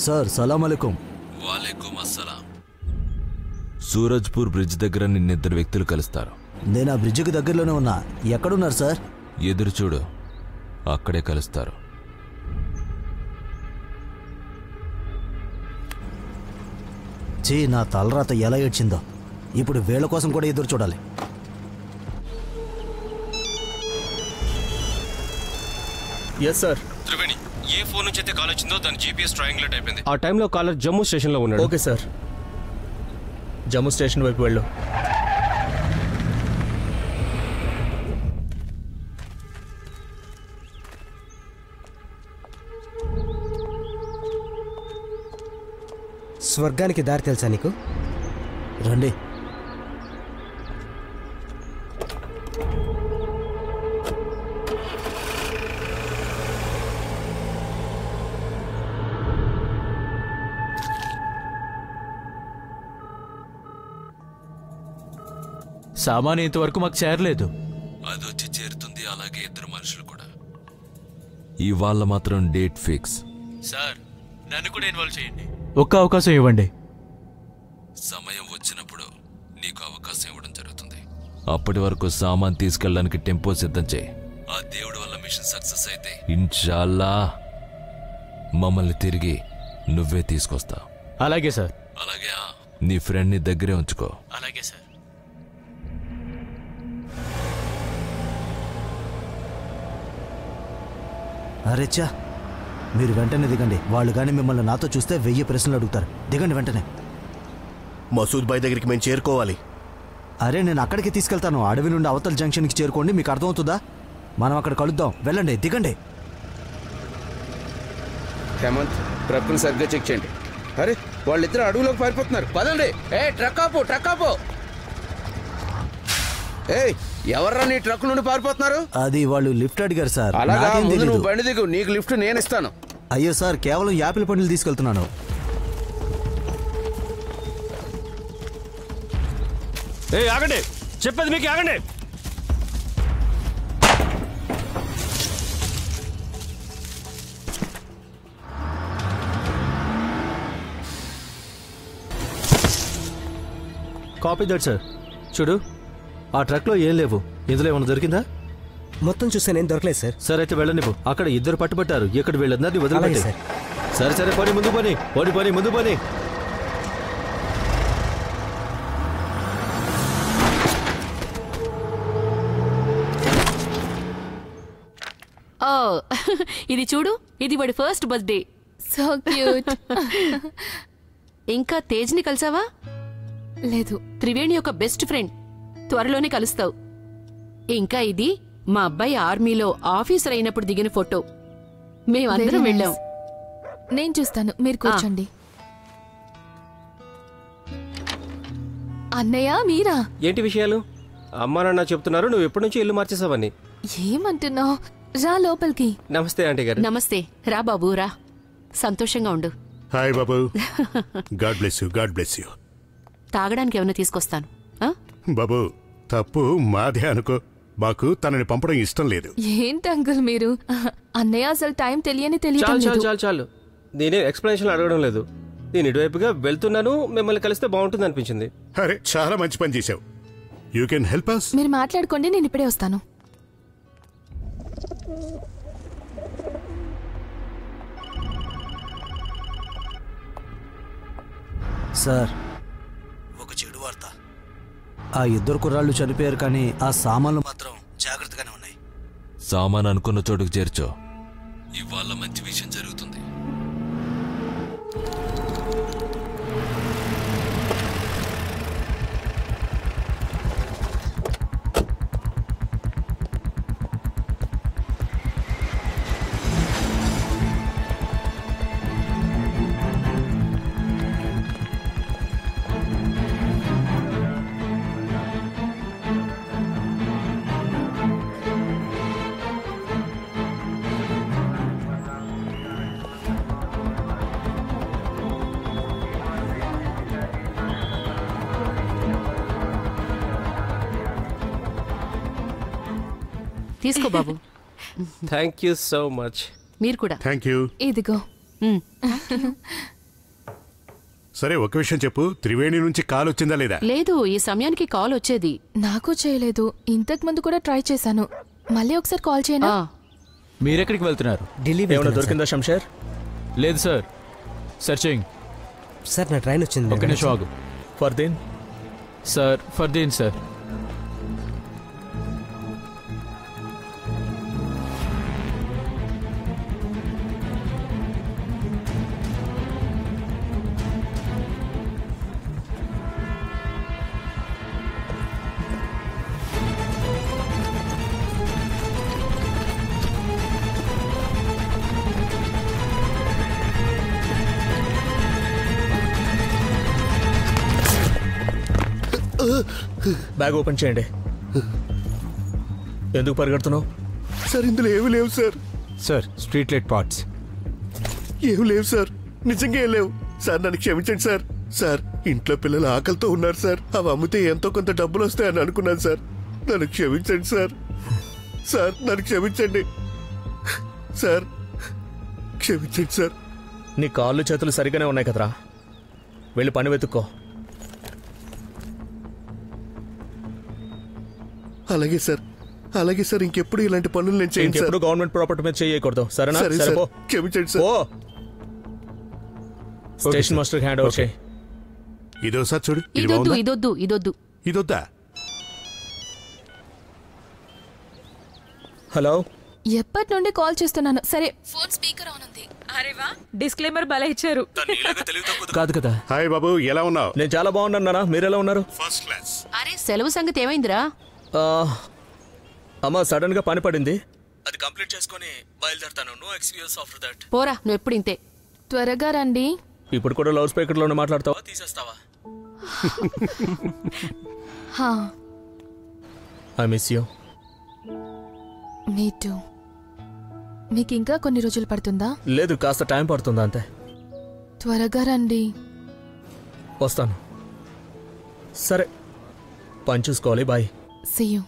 Sir సలాం అలైకుం. వాలేకుం అస్సలాం. Surajpur bridge దగ్గర నిన్నిద్దరు వ్యక్తులు కలుస్తారు. నేను ఆ బ్రిడ్జికి దగ్గరలోనే ఉన్నా. ఎక్కడున్నారు సార్? ఎదురు చూడు, అక్కడే కలుస్తారు. చీ, నా తలరాత ఎలా ఏడ్చిందో. ఇప్పుడు వీళ్ళ కోసం కూడా ఎదురు చూడాలి. Yes sir. త్రివేణి, ఏ ఫోన్ నుంచి అయితే కాల్ వచ్చిందో దాని జీపీఎస్ ట్రయాంగులేట్ అయిపోయింది. ఆ టైంలో కాలర్ జమ్మూ స్టేషన్లో ఉన్నాడు. ఓకే సార్, జమ్మూ స్టేషన్ వైపు వెళ్ళు. స్వర్గానికి దారి తెలుసా నీకు? రండి. సామాను ఇంతవరకు మాకు చేరలేదు. అదొచ్చి చేరుతుంది, అలాగే ఇద్దరు మనుషులు కూడా. ఇవాళ మాత్రం డేట్ ఫిక్స్. సార్, నన్ను కూడా ఇన్వాల్వ్ చేయండి. ఒక్క అవకాశం ఇవ్వండి. సమయం వచ్చినప్పుడు నీకు అవకాశం ఇవ్వడం జరుగుతుంది. అప్పటి వరకు సామాన్ తీసుకెళ్ళడానికి టెంపో సిద్ధం చేయి. ఆ దేవుడి వల్ల మిషన్ సక్సెస్ అయితే ఇన్షాల్లా మమ్మల్ని తిరిగి నువ్వే తీసుకొస్తావు. అలాగే సార్. అలాగే నీ ఫ్రెండ్ని దగ్గరే ఉంచుకో. అలాగే సార్. అరేచ్చా, మీరు వెంటనే దిగండి. వాళ్ళు కానీ మిమ్మల్ని నాతో చూస్తే 1000 ప్రశ్నలు అడుగుతారు. దిగండి వెంటనే. మసూద్ భాయ్ దగ్గరికి మేము చేరుకోవాలి. అరే, నేను అక్కడికి తీసుకెళ్తాను. అడవి నుండి అవతల జంక్షన్కి చేరుకోండి. మీకు అర్థమవుతుందా? మనం అక్కడ కలుద్దాం. వెళ్ళండి, దిగండి. హేమంత్, ట్రక్కును సరిగ్గా చెక్ చేయండి. అరే, వాళ్ళిద్దరు అడవులోకి పారిపోతున్నారు. పదండి. ట్రక్ ఆపు, ట్రక్ ఆపు. ఎవర్రా నీ ట్రక్ నుండి పారిపోతున్నారు? అది వాళ్ళు లిఫ్ట్ అడిగారు సార్. అలాగా, ముందు నువ్వు బండి దిగు, నీకు లిఫ్ట్ నేను ఇస్తాను. అయ్యో సార్, కేవలం యాపిల్ పండ్లు తీసుకెళ్తున్నాను. ఆగండి, చెప్పేది మీకు, ఆగండి. Copy that sir. చూడు, ఆ ట్రక్లో ఏం లేవు. ఇందులో ఏమైనా దొరికిందా? మొత్తం చూసాను, ఏం దొరకలేదు సార్. సరే అయితే వెళ్ళనివ్వు. అక్కడ ఇద్దరు పట్టుబట్టారు. ఎక్కడ వెళ్ళదు, అది వదిలిపెట్టి. సార్. సరే సరే, పని ముందు పని, పని ముందు పని. ఇది చూడు, ఇది వాడి ఫస్ట్ బర్త్డే. So cute. ఇంకా తేజ్ని కలిసావా? లేదు. త్రివేణి యొక్క బెస్ట్ ఫ్రెండ్. త్వరలోనే కలుస్తావు. ఇంకా ఇది మా అబ్బాయి ఆర్మీలో ఆఫీసర్ అయినప్పుడు దిగిన ఫోటో. మేమందరం వెళ్ళాం. నేను చూస్తాను, మీరు కూర్చోండి. అన్నయ్య, మీరా? ఏంటి విషయాలు? అమ్మా నాన్న చెప్తున్నారు నువ్వు ఎప్పటి నుంచి ఇల్లు మార్చేసావని. ఏమంటున్నావు? రా లోపలికి. నమస్తే ఆంటీ గారు. నమస్తే. రా బాబు, రా. సంతోషంగా ఉండు. Hi Babu. God bless you, God bless you. తాగడానికి ఏమైనా తీసుకొస్తాను. బాబు, తప్పు మాదే అనుకో. మాకు తనని పంపడం ఇష్టం లేదు. ఏంటి అంకుల్ మీరు? అన్నయ్య అసలు టైం తెలియటం చాలు చాలు చాలు. నేనే ఎక్స్ప్లెనేషన్ అడగడం లేదు. నేను ఇటువైపుగా వెళ్తున్నాను, మిమ్మల్ని కలిస్తే బాగుంటుంది అనిపించింది. అరే, చాలా మంచి పని చేశావు. You can help us. మీరు మాట్లాడుకోండి, నేను ఇప్పుడే వస్తాను. సార్, ఒక చెడు వార్త. ఆ ఇద్దరు కుర్రాళ్ళు చనిపోయారు, కానీ ఆ సామాన్లు మాత్రం జాగ్రత్తగానే ఉన్నాయి. సామాన్ అనుకున్న చోటుకు చేర్చో. ఇవాళ మంచి విషయం జరుగుతుంది. తీసుకో బాబు. Thank you so much. మీరు కూడా. Thank you. ఇదిగో. సరే ఒక విషయం చెప్పు, త్రివేణి నుంచి కాల్ వచ్చిందా లేదా? లేదు, ఈ సమయానికి కాల్ వచ్చేది. నాకు చేయలేదు. ఇంతకు ముందు కూడా ట్రై చేశాను. మళ్ళీ ఒకసారి కాల్ చేయనా? మీరెక్కడికి వెళ్తున్నారు? ఢిల్లీ ఏమైనా దొరికిందా శంషేర్? లేదు సార్, సెర్చింగ్. సార్ నా ట్రైన్ వచ్చింది. ఒక నిమిషం ఆగు. Fardeen sir, Fardeen sir. Bag open చేయండి. ఎందుకు పరిగెడుతున్నావు? సార్ ఇందులో ఏమి లేవు sir. Sir, street light parts. ఏమి లేవు సార్, నిజంగా ఏం లేవు సార్. నన్ను క్షమించండి సార్. సార్ ఇంట్లో పిల్లలు ఆకలితో ఉన్నారు సార్. అవి అమ్మితే ఎంతో కొంత డబ్బులు వస్తాయని అనుకున్నాను సార్. నన్ను క్షమించండి సార్. సార్ నన్ను క్షమించండి సార్. క్షమించండి సార్. నీ కాళ్ళు చేతులు సరిగానే ఉన్నాయి కదరా, వెళ్ళి పని వెతుక్కో. అలాగే సార్, అలాగే సార్. ఇంకెప్పుడు ఇలాంటి పనులు నేను చేయను సార్. ఇంకెప్పుడు గవర్నమెంట్ ప్రాపర్టీ మీద చేయకూడదు, సరేనా? సరే సరే, సార్. పో. క్షమించండి సార్. ఓ స్టేషన్ మాస్టర్ హ్యాండ్ ఓవర్ చేయి. ఇదోసారి చూడు. ఇది ఇదొద్దు, బాగుందా? ఇదొద్దు, ఇదొద్దు. ఇదొద్దా? హలో, ఎప్పటి నుండి కాల్ చేస్తున్నాను. సరే, ఫోన్ స్పీకర్ ఆన్ ఉంది. అరేవా, డిస్క్లైమర్ భలే ఇచ్చారు. కాదు కదా. హాయ్ బాబు, ఎలా ఉన్నావు? నేను చాలా బాగున్నాను నాన్న, మీరెలా ఉన్నారు? First class. అరే, సెలవు సంగతి ఏమైందిరా? అమ్మ సడన్ గా పని పడింది, అది కంప్లీట్ చేసుకొని బయలుదేరుతాను. No excuse after that. పోరా, నువ్వు ఎప్పుడు ఇంతే. త్వరగా రండి. ఇప్పుడు కూడా లౌడ్ స్పీకర్ లోనే మాట్లాడతావా, తీసేస్తావా? హా, I miss you. Me two. మీకు ఇంకా కొన్ని రోజులు పడుతుందా? లేదు, కాస్త టైం పడుతుందా అంతే. త్వరగా రండి. వస్తాను. సరే, పని చూసుకోవాలి. బాయ్. See you.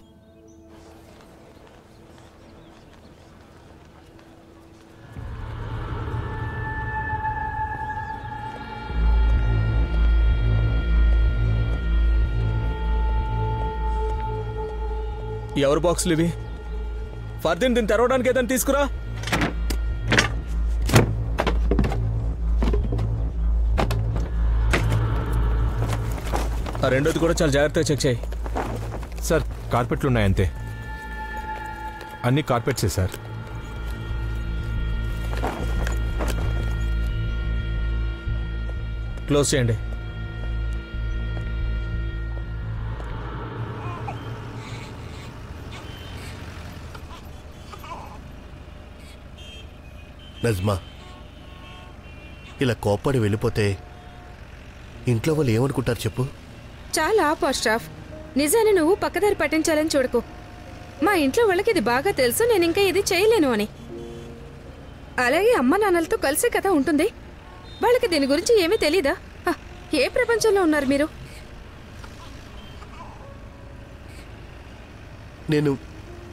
ఎవరు బాక్సులు ఇవి? ఫర్దీన్, దీన్ని తెరవడానికి ఏదైనా తీసుకురా. ఆ రెండోది కూడా చాలా జాగ్రత్తగా చెక్ చేయి. సార్, కార్పెట్లు ఉన్నాయంతే. అన్ని కార్పెట్సే సార్. క్లోజ్ చేయండి. నజ్మా, ఇలా కోప్పడి వెళ్ళిపోతే ఇంట్లో వాళ్ళు ఏమనుకుంటారు చెప్పు? చాలా ఆపు అష్రాఫ్. నిజాన్ని నువ్వు పక్కదారి పట్టించాలని చూడకు. మా ఇంట్లో వాళ్ళకి ఇది బాగా తెలుసు, నేను ఇంకా ఇది చేయలేను అని. అలాగే అమ్మ నాన్నలతో కలిసే కదా ఉంటుంది. వాళ్ళకి దీని గురించి ఏమీ తెలీదా? ఏ ప్రపంచంలో ఉన్నారు మీరు?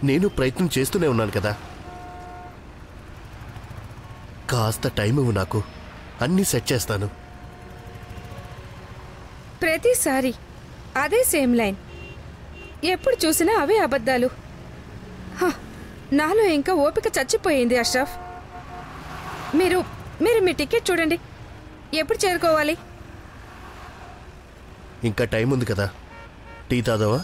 నేను ప్రయత్నం చేస్తూనే ఉన్నాను కదా. కాస్త టైం ఇవ్వు నాకు, అన్నీ సెట్ చేస్తాను. ప్రతిసారి అదే సేమ్ లైన్, ఎప్పుడు చూసినా అవే అబద్ధాలు. నాలో ఇంకా ఓపిక చచ్చిపోయింది అష్రఫ్. మీరు మీ టికెట్ చూడండి, ఎప్పుడు చేరుకోవాలి? ఇంకా టైం ఉంది కదా, టీ తాదావా?